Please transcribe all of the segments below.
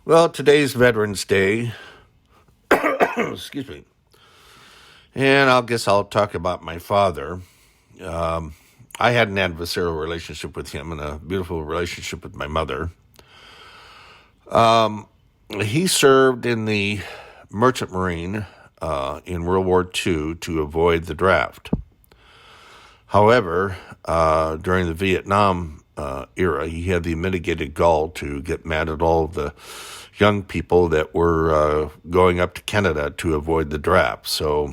Well, today's Veterans Day. Excuse me. And I guess I'll talk about my father. I had an adversarial relationship with him and a beautiful relationship with my mother. He served in the Merchant Marine in World War II to avoid the draft. However, during the Vietnam era, he had the mitigated gall to get mad at all of the young people that were going up to Canada to avoid the draft. So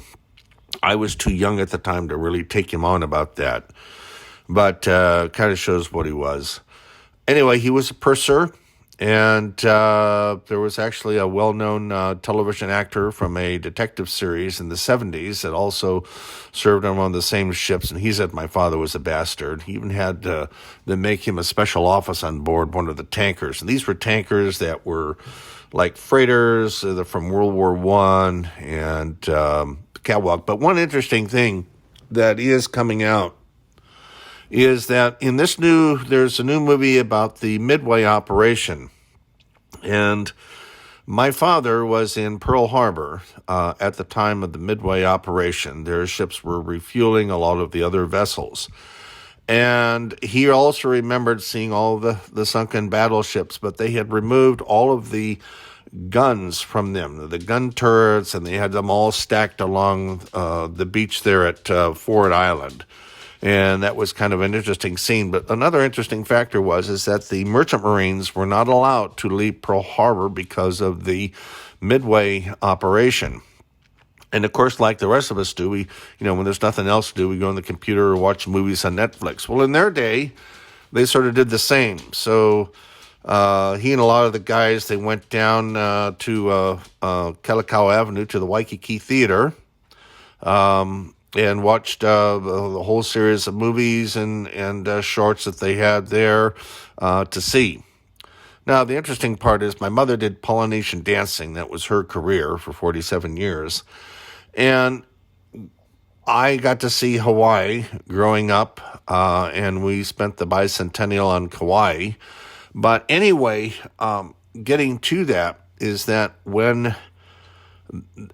I was too young at the time to really take him on about that, but kind of shows what he was. Anyway, he was a purser, and there was actually a well-known television actor from a detective series in the 70s that also served on one of the same ships, and he said my father was a bastard. He even had them make him a special office on board one of the tankers, and these were tankers that were like freighters from World War I and catwalk. But one interesting thing that is coming out is that there's a new movie about the Midway operation. And my father was in Pearl Harbor at the time of the Midway operation. Their ships were refueling a lot of the other vessels. And he also remembered seeing all the sunken battleships, but they had removed all of the guns from them, the gun turrets, and they had them all stacked along the beach there at Ford Island. And that was kind of an interesting scene. But another interesting factor is that the Merchant Marines were not allowed to leave Pearl Harbor because of the Midway operation. And of course, like the rest of us do, when there's nothing else to do, we go on the computer or watch movies on Netflix. Well, in their day, they sort of did the same. So he and a lot of the guys, they went down to Kalakaua Avenue to the Waikiki Theater, and watched the whole series of movies and shorts that they had there to see. Now, the interesting part is my mother did Polynesian dancing. That was her career for 47 years. And I got to see Hawaii growing up, and we spent the bicentennial on Kauai. But anyway, getting to that is that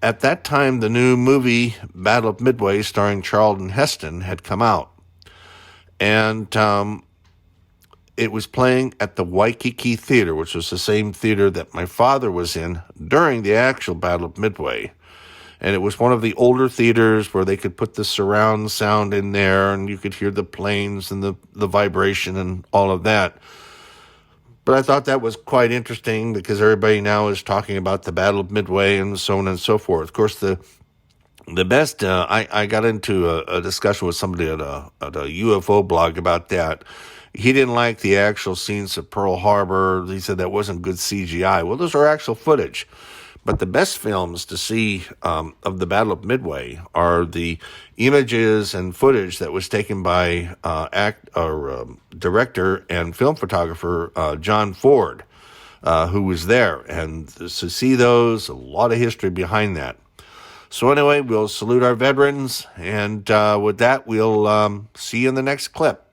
at that time, the new movie Battle of Midway, starring Charlton Heston, had come out. And it was playing at the Waikiki Theater, which was the same theater that my father was in during the actual Battle of Midway. And it was one of the older theaters where they could put the surround sound in there, and you could hear the planes and the vibration and all of that. But I thought that was quite interesting because everybody now is talking about the Battle of Midway and so on and so forth. Of course, the best, I got into a discussion with somebody at a UFO blog about that. He didn't like the actual scenes of Pearl Harbor. He said that wasn't good CGI. Well, those are actual footage. But the best films to see of the Battle of Midway are the images and footage that was taken by director and film photographer John Ford, who was there. And to see those, a lot of history behind that. So anyway, we'll salute our veterans, and with that, we'll see you in the next clip.